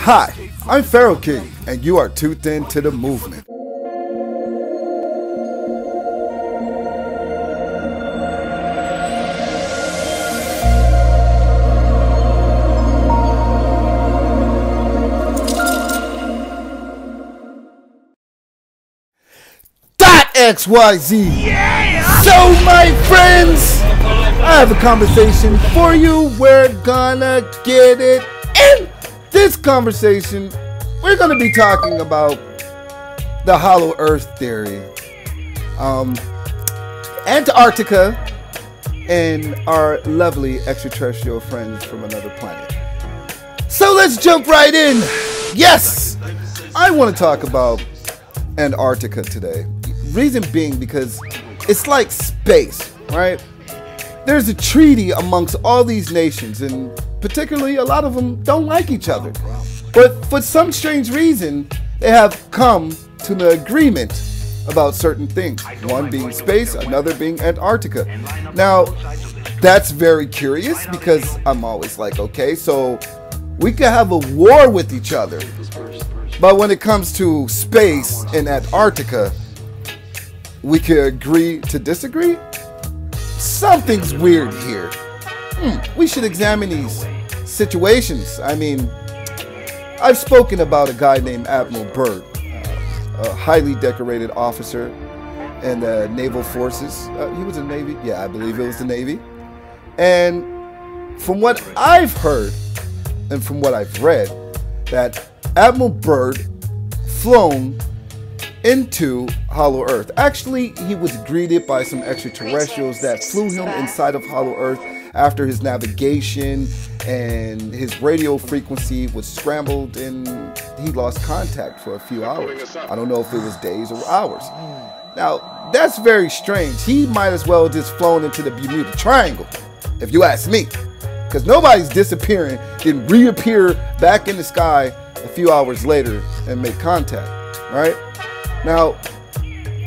Hi, I'm Pharaoh King, and you are tuned in to the movement. XYZ. Yeah! So my friends, I have a conversation for you. We're gonna get it. In this conversation, we're gonna be talking about the hollow earth theory, Antarctica, and our lovely extraterrestrial friends from another planet. So let's jump right in. Yes, I want to talk about Antarctica today. Reason being because it's like space, right? There's a treaty amongst all these nations, and particularly a lot of them don't like each other. But for some strange reason, they have come to an agreement about certain things. One being space, another being Antarctica. Now, that's very curious because I'm always like, okay, so we could have a war with each other. But when it comes to space and Antarctica, we could agree to disagree? Something's weird here. We should examine these situations. I mean, I've spoken about a guy named Admiral Byrd, a highly decorated officer in the naval forces. He was in the Navy? Yeah, I believe it was the Navy. And from what I've heard and from what I've read, that Admiral Byrd flown into Hollow Earth. Actually, he was greeted by some extraterrestrials that flew him inside of Hollow Earth after his navigation and his radio frequency was scrambled and he lost contact for a few hours. I don't know if it was days or hours. Now, that's very strange. He might as well have just flown into the Bermuda Triangle, if you ask me. Because nobody's disappearing, then reappear back in the sky a few hours later and make contact, right? Now,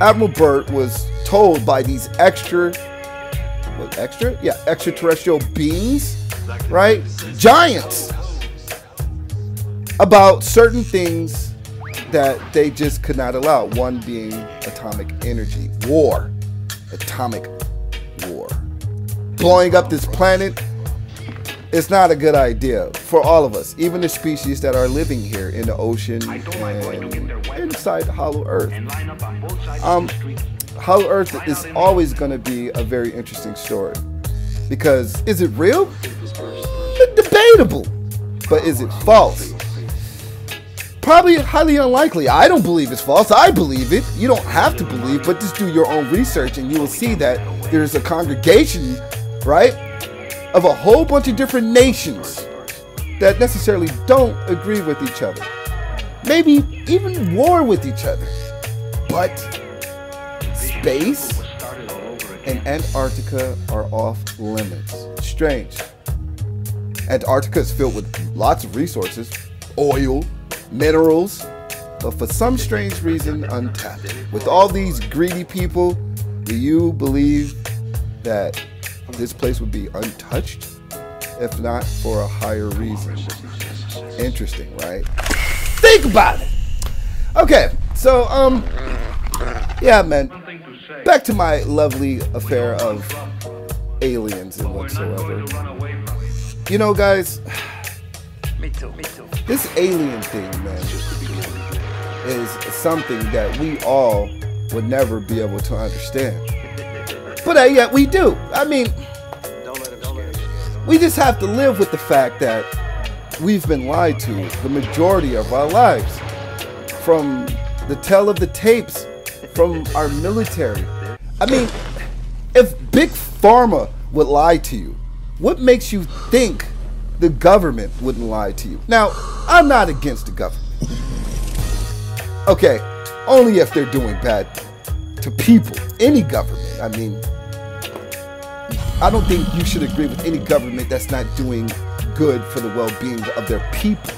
Admiral Byrd was told by these extraterrestrial beings, right? Giants, about certain things that they just could not allow. One being atomic energy, war, atomic war. Blowing up this planet is not a good idea for all of us, even the species that are living here in the ocean and inside Hollow Earth. Hollow Earth is always going to be a very interesting story because is it real? Debatable. But is it false? Probably highly unlikely. I don't believe it's false. I believe it. You don't have to believe, but just do your own research and you will see that there's a congregation, right, of a whole bunch of different nations that necessarily don't agree with each other. Maybe even war with each other. But space and Antarctica are off limits. Strange. Antarctica is filled with lots of resources, oil, minerals, but for some strange reason untapped. With all these greedy people, do you believe that this place would be untouched, if not for a higher reason? Interesting, right? Think about it. Okay, so yeah, man. Back to my lovely affair of aliens and whatsoever. You know, guys, this alien thing, man, is something that we all would never be able to understand. But yet we do. I mean, we just have to live with the fact that we've been lied to the majority of our lives. From the tale of the tapes, from our military. I mean, if Big Pharma would lie to you, what makes you think the government wouldn't lie to you? Now, I'm not against the government. Okay, only if they're doing bad to people. Any government. I mean, I don't think you should agree with any government that's not doing good for the well-being of their people.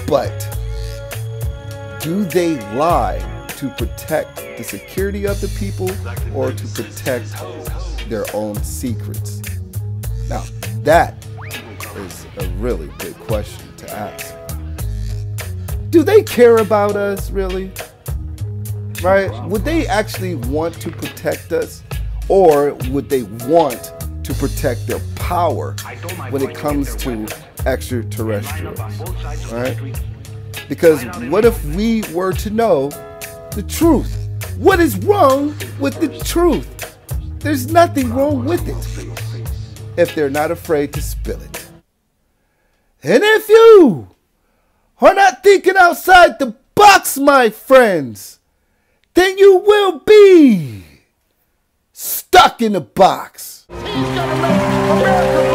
But do they lie to protect the security of the people or to protect their own secrets? Now, that is a really good question to ask. do they care about us really? Right? Would they actually want to protect us? Or would they want to protect their power when it comes to extraterrestrials? Right? Because what if we were to know the truth? What is wrong with the truth? There's nothing wrong with it if they're not afraid to spill it. And if you are not thinking outside the box, my friends, then you will be stuck in a box. He's gonna make America